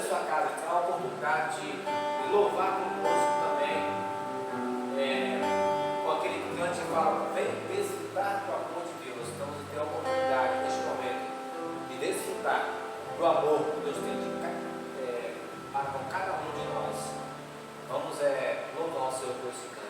sua casa, tem a oportunidade de louvar conosco também, com aquele cante que fala, vem desfrutar do amor de Deus. Então você tem a oportunidade neste momento de desfrutar do amor que Deus tem para com cada um de nós. Vamos louvar o Senhor por esse cante.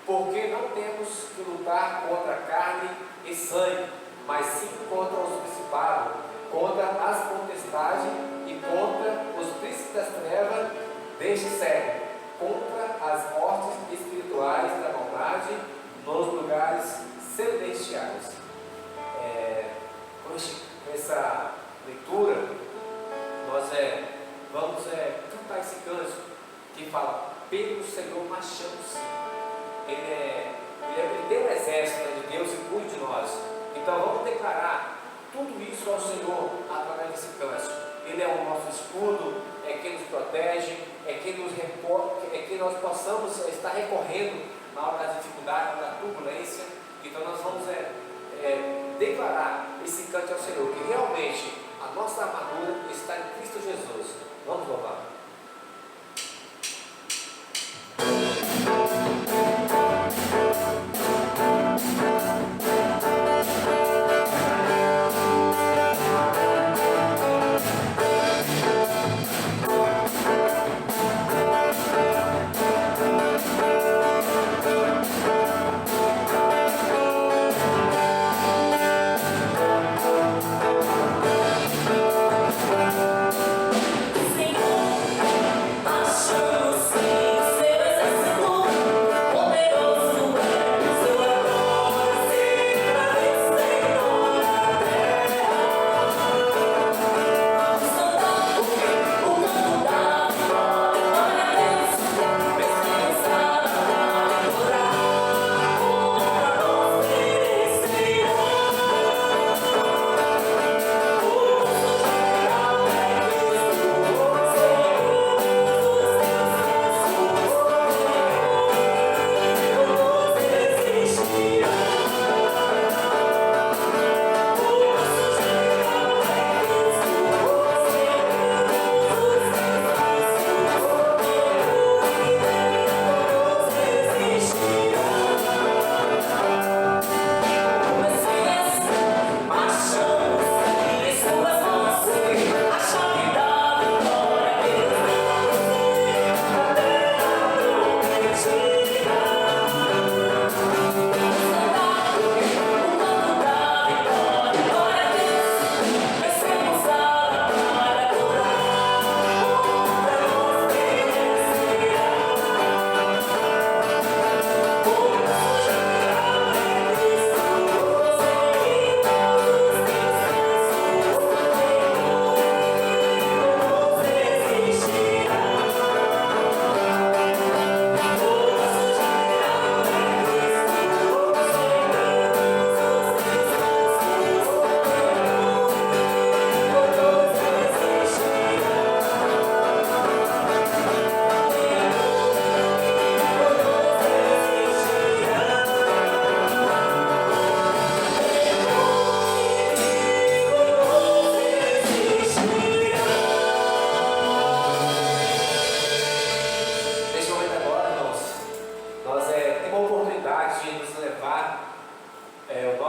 Porque não temos que lutar contra carne e sangue, mas sim contra os principados, contra as potestades e contra os príncipes das trevas deste século, contra as mortes espirituais da maldade nos lugares celestiais. Com essa leitura, nós vamos cantar esse cântico que fala: pelo Senhor marchamos sim. Ele tem um exército de Deus e cuida de nós. Então vamos declarar tudo isso ao Senhor através desse cântico. Ele é o nosso escudo, é quem nos protege, é quem nos reporta, é quem nós possamos estar recorrendo na hora da dificuldade, da turbulência. Então nós vamos declarar esse cântico ao Senhor, que realmente a nossa armadura está em Cristo Jesus. Vamos louvar.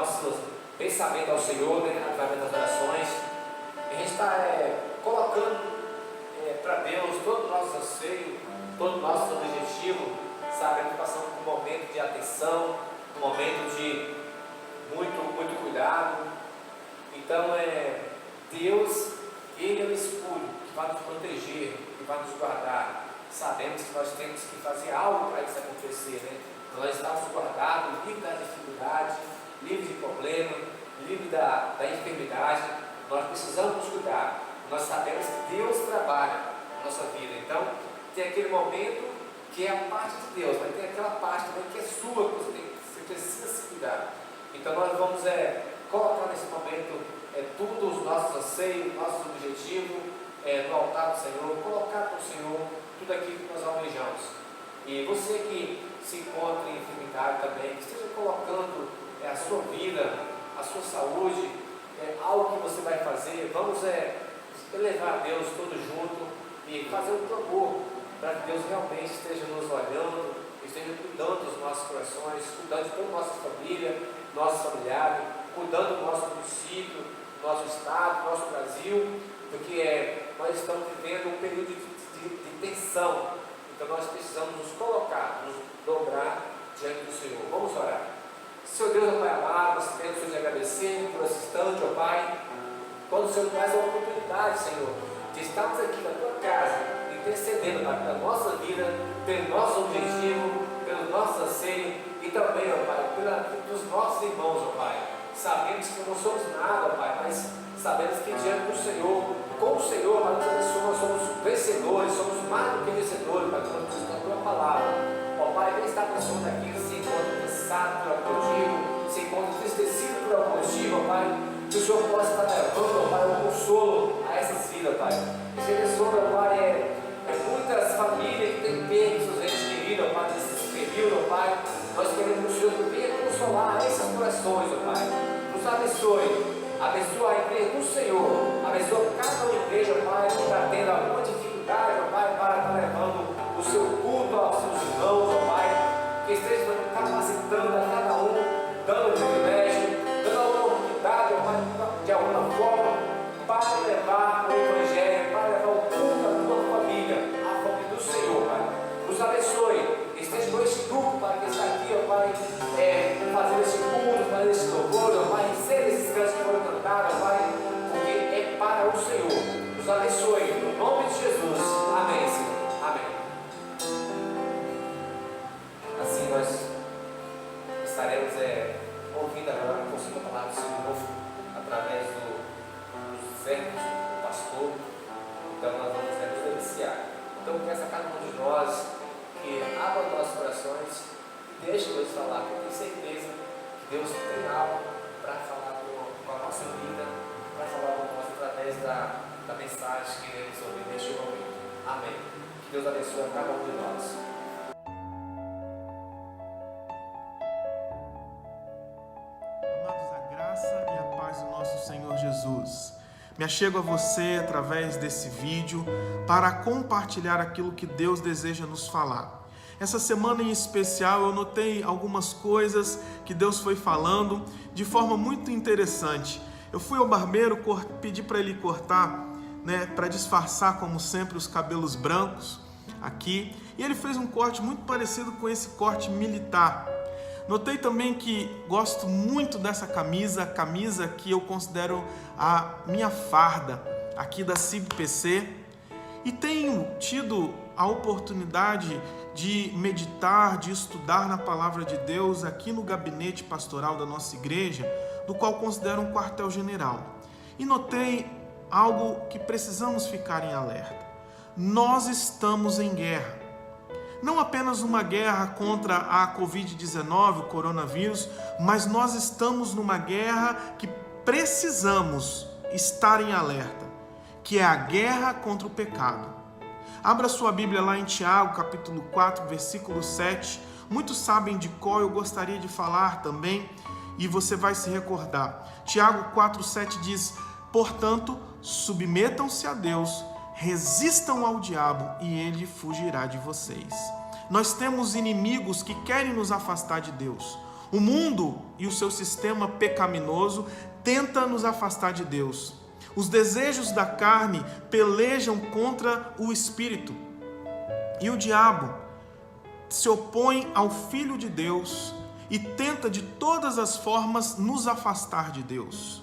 nosso pensamento ao Senhor, né, através das orações. A gente está colocando para Deus todo o nosso anseio, todo o nosso objetivo, sabendo que passamos por um momento de atenção, um momento de muito cuidado. Então, Deus, Ele é o escudo que vai nos proteger, que vai nos guardar. Sabemos que nós temos que fazer algo para isso acontecer, né? Nós estamos guardados, livres das dificuldades, livres de problema, livres da enfermidade. Nós precisamos nos cuidar. Nós sabemos que Deus trabalha na nossa vida. Então, tem aquele momento que é a parte de Deus, mas tem aquela parte também que é sua, que você precisa se cuidar. Então, nós vamos colocar nesse momento tudo os nossos anseios, nossos objetivos no altar do Senhor, colocar para o Senhor tudo aquilo que nós almejamos. E você que se encontra em enfermidade também, que esteja colocando a sua vida, a sua saúde, algo que você vai fazer, vamos elevar a Deus todos juntos e fazer um clamor para que Deus realmente esteja nos olhando, esteja cuidando dos nossos corações, cuidando de toda a nossa família, nossos familiares, cuidando do nosso município, do nosso estado, do nosso Brasil, porque nós estamos vivendo um período de tensão. Então nós precisamos nos colocar, nos dobrar diante do Senhor. Vamos orar. Senhor Deus, ó Pai amado, nós queremos te agradecer por esse instante, ó Pai, quando o Senhor nos traz a oportunidade, Senhor, de estarmos aqui na tua casa, intercedendo, Pai, pela nossa vida, pelo nosso objetivo, pelo nosso anseio e também, ó Pai, pelos nossos irmãos, ó Pai. Sabemos que não somos nada, ó Pai, mas sabemos que diante do Senhor, com o Senhor, Pai, nos abençoa, nós somos vencedores, somos mais do que vencedores, Pai, quando nós estamos na tua palavra. Ó Pai, vem estar pessoas aqui que se encontram cansados por algum motivo, se encontram entristecidos por algum motivo, ó Pai, que o Senhor possa estar levando, ó Pai, um consolo a essas vidas, Pai. E se abençoa, ó Pai, muitas famílias que têm perdido seus entes queridos, ó Pai, nesse período, ó Pai, nós queremos que o Senhor venha consolar esses corações, ó Pai. Nos abençoe. Abençoa a igreja do Senhor, abençoa cada igreja, Pai, que está tendo alguma dificuldade, ó Pai, para estar levando o seu culto aos seus irmãos, ó Pai, que esteja capacitando a cada um, dando privilégio, dando a oportunidade, ó Pai, de alguma forma, para levar o Evangelho, para levar o culto à tua família, à família do Senhor, Pai. Nos abençoe, esteja com este grupo, Pai, que está aqui, ó Pai, fazendo esse culto, fazendo esse louvor, ó Pai, ser esses cantos que foram cantados, ó Pai, porque é para o Senhor. Nos abençoe, no nome de Jesus. Amém, Senhor. Amém. Assim nós estaremos ouvindo agora a palavra do Senhor através dos servos do pastor. Então nós vamos nos deliciar. Então peço a cada um de nós que abra os nossos corações e deixe Deus falar, porque eu tenho certeza que Deus tem algo para falar com a nossa vida, para falar com nós através da mensagem que iremos ouvir neste momento. Amém. Que Deus abençoe a cada um de nós. Amados, a graça e a paz do nosso Senhor Jesus. Me achego a você através desse vídeo para compartilhar aquilo que Deus deseja nos falar. Essa semana em especial eu notei algumas coisas que Deus foi falando de forma muito interessante. Eu fui ao barbeiro, pedi para ele cortar, para disfarçar como sempre os cabelos brancos aqui, e ele fez um corte muito parecido com esse corte militar. Notei também que gosto muito dessa camisa que eu considero a minha farda aqui da CIBPC, e tenho tido a oportunidade de meditar, de estudar na Palavra de Deus aqui no gabinete pastoral da nossa igreja, do qual considero um quartel-general. E notei algo que precisamos ficar em alerta. Nós estamos em guerra. Não apenas uma guerra contra a Covid-19, o coronavírus, mas nós estamos numa guerra que precisamos estar em alerta, que é a guerra contra o pecado. Abra sua Bíblia lá em Tiago, capítulo 4, versículo 7. Muitos sabem de qual eu gostaria de falar também, e você vai se recordar. Tiago 4, 7 diz: portanto, submetam-se a Deus, resistam ao diabo e ele fugirá de vocês. Nós temos inimigos que querem nos afastar de Deus. O mundo e o seu sistema pecaminoso tenta nos afastar de Deus. Os desejos da carne pelejam contra o Espírito. E o diabo se opõe ao Filho de Deus e tenta de todas as formas nos afastar de Deus.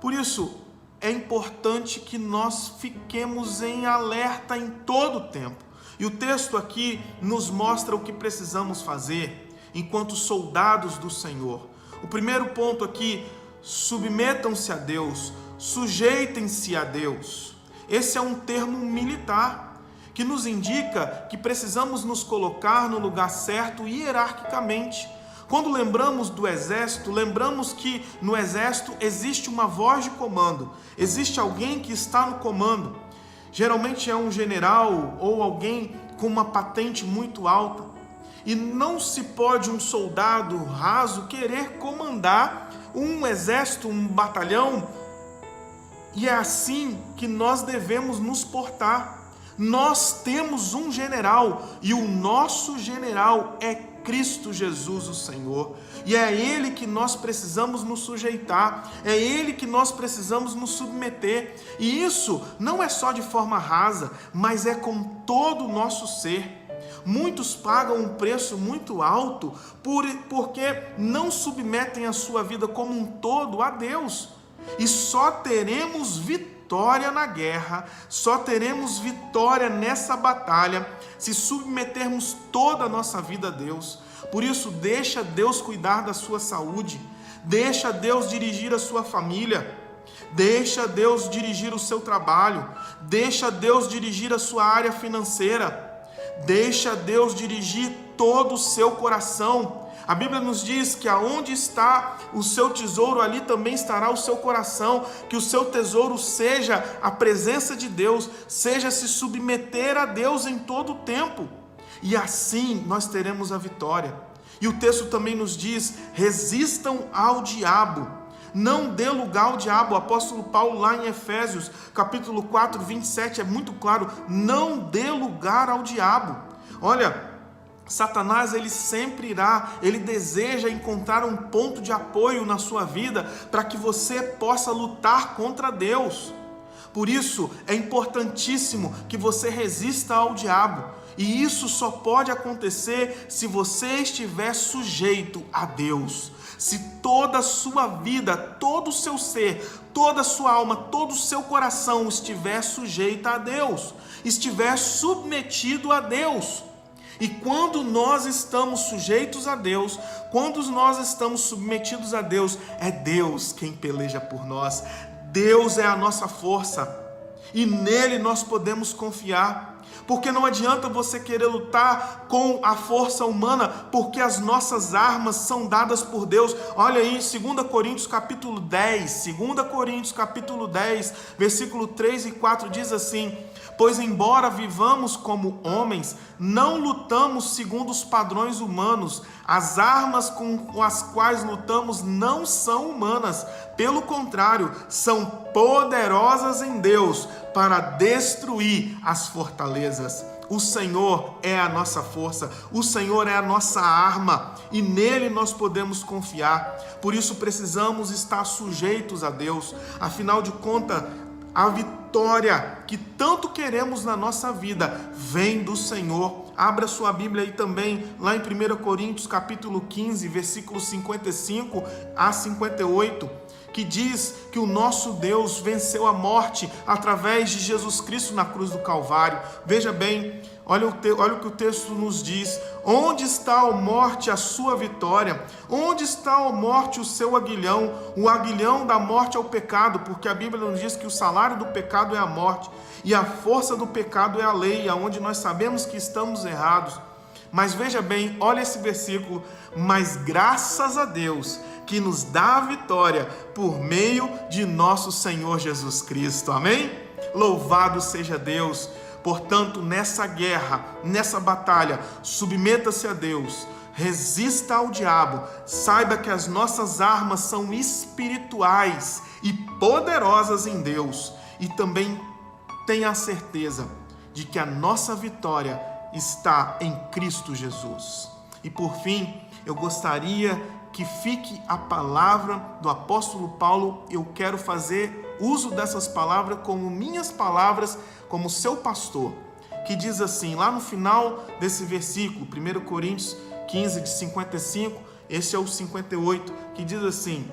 Por isso, é importante que nós fiquemos em alerta em todo o tempo. E o texto aqui nos mostra o que precisamos fazer enquanto soldados do Senhor. O primeiro ponto aqui: submetam-se a Deus, sujeitem-se a Deus. Esse é um termo militar que nos indica que precisamos nos colocar no lugar certo hierarquicamente. Quando lembramos do exército, lembramos que no exército existe uma voz de comando, existe alguém que está no comando. Geralmente é um general ou alguém com uma patente muito alta. E não se pode um soldado raso querer comandar um exército, um batalhão. E é assim que nós devemos nos portar. Nós temos um general e o nosso general é Cristo Jesus, o Senhor. E é a Ele que nós precisamos nos sujeitar, é a Ele que nós precisamos nos submeter. E isso não é só de forma rasa, mas é com todo o nosso ser. Muitos pagam um preço muito alto porque não submetem a sua vida como um todo a Deus. E só teremos vitória na guerra, só teremos vitória nessa batalha se submetermos toda a nossa vida a Deus. Por isso, deixa Deus cuidar da sua saúde, deixa Deus dirigir a sua família, deixa Deus dirigir o seu trabalho, deixa Deus dirigir a sua área financeira, deixa Deus dirigir todo o seu coração. A Bíblia nos diz que aonde está o seu tesouro, ali também estará o seu coração. Que o seu tesouro seja a presença de Deus, seja se submeter a Deus em todo o tempo. E assim nós teremos a vitória. E o texto também nos diz: resistam ao diabo. Não dê lugar ao diabo. O apóstolo Paulo lá em Efésios, capítulo 4, 27, é muito claro: não dê lugar ao diabo. Olha, Satanás, ele deseja encontrar um ponto de apoio na sua vida para que você possa lutar contra Deus. Por isso, é importantíssimo que você resista ao diabo. E isso só pode acontecer se você estiver sujeito a Deus. Se toda a sua vida, todo o seu ser, toda a sua alma, todo o seu coração estiver sujeita a Deus, estiver submetido a Deus. E quando nós estamos sujeitos a Deus, quando nós estamos submetidos a Deus, é Deus quem peleja por nós. Deus é a nossa força e nele nós podemos confiar. Porque não adianta você querer lutar com a força humana, porque as nossas armas são dadas por Deus. Olha aí, 2 Coríntios capítulo 10, 2 Coríntios capítulo 10, versículo 3 e 4 diz assim: pois embora vivamos como homens, não lutamos segundo os padrões humanos. As armas com as quais lutamos não são humanas, pelo contrário, são poderosas em Deus para destruir as fortalezas. O Senhor é a nossa força, o Senhor é a nossa arma e nele nós podemos confiar. Por isso precisamos estar sujeitos a Deus. Afinal de contas, a vitória que tanto queremos na nossa vida vem do Senhor. Abra sua Bíblia aí também, lá em 1 Coríntios capítulo 15, versículos 55 a 58, que diz que o nosso Deus venceu a morte através de Jesus Cristo na cruz do Calvário. Veja bem, olha o que o texto nos diz: onde está, ó morte, a sua vitória? Onde está, ó morte, o seu aguilhão? O aguilhão da morte é o pecado, porque a Bíblia nos diz que o salário do pecado é a morte, e a força do pecado é a lei, aonde nós sabemos que estamos errados. Mas veja bem, olha esse versículo: mas graças a Deus que nos dá a vitória por meio de nosso Senhor Jesus Cristo. Amém? Louvado seja Deus. Portanto, nessa guerra, nessa batalha, submeta-se a Deus, resista ao diabo, saiba que as nossas armas são espirituais e poderosas em Deus, e também tenha a certeza de que a nossa vitória está em Cristo Jesus. E por fim, eu gostaria que fique a palavra do apóstolo Paulo. Eu quero fazer uso dessas palavras como minhas palavras, como seu pastor, que diz assim, lá no final desse versículo, 1 Coríntios 15, de 55, esse é o 58, que diz assim: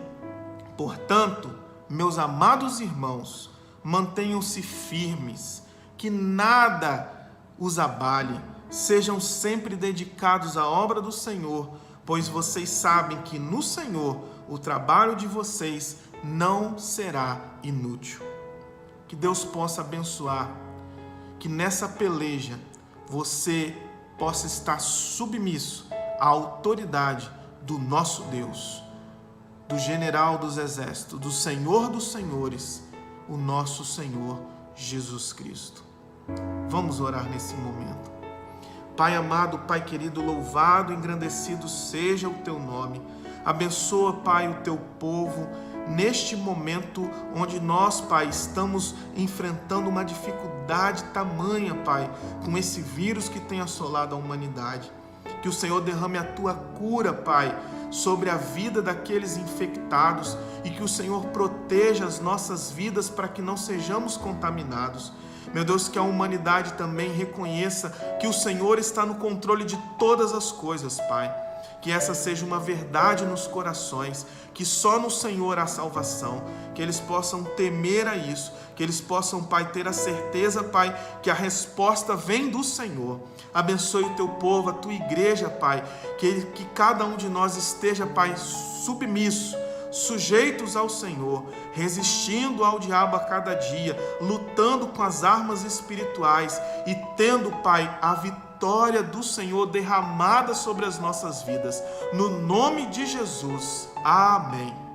portanto, meus amados irmãos, mantenham-se firmes, que nada os abale, sejam sempre dedicados à obra do Senhor, pois vocês sabem que no Senhor o trabalho de vocês não será inútil. Que Deus possa abençoar, que nessa peleja você possa estar submisso à autoridade do nosso Deus, do general dos exércitos, do Senhor dos senhores, o nosso Senhor Jesus Cristo. Vamos orar nesse momento. Pai amado, Pai querido, louvado, engrandecido seja o teu nome. Abençoa, Pai, o teu povo neste momento onde nós, Pai, estamos enfrentando uma dificuldade tamanha, Pai, com esse vírus que tem assolado a humanidade. Que o Senhor derrame a tua cura, Pai, sobre a vida daqueles infectados e que o Senhor proteja as nossas vidas para que não sejamos contaminados. Meu Deus, que a humanidade também reconheça que o Senhor está no controle de todas as coisas, Pai. Que essa seja uma verdade nos corações, que só no Senhor há salvação, que eles possam temer a isso, que eles possam, Pai, ter a certeza, Pai, que a resposta vem do Senhor. Abençoe o teu povo, a tua igreja, Pai, que cada um de nós esteja, Pai, submisso, sujeitos ao Senhor, resistindo ao diabo a cada dia, lutando com as armas espirituais e tendo, Pai, a vitória do Senhor derramada sobre as nossas vidas. No nome de Jesus. Amém.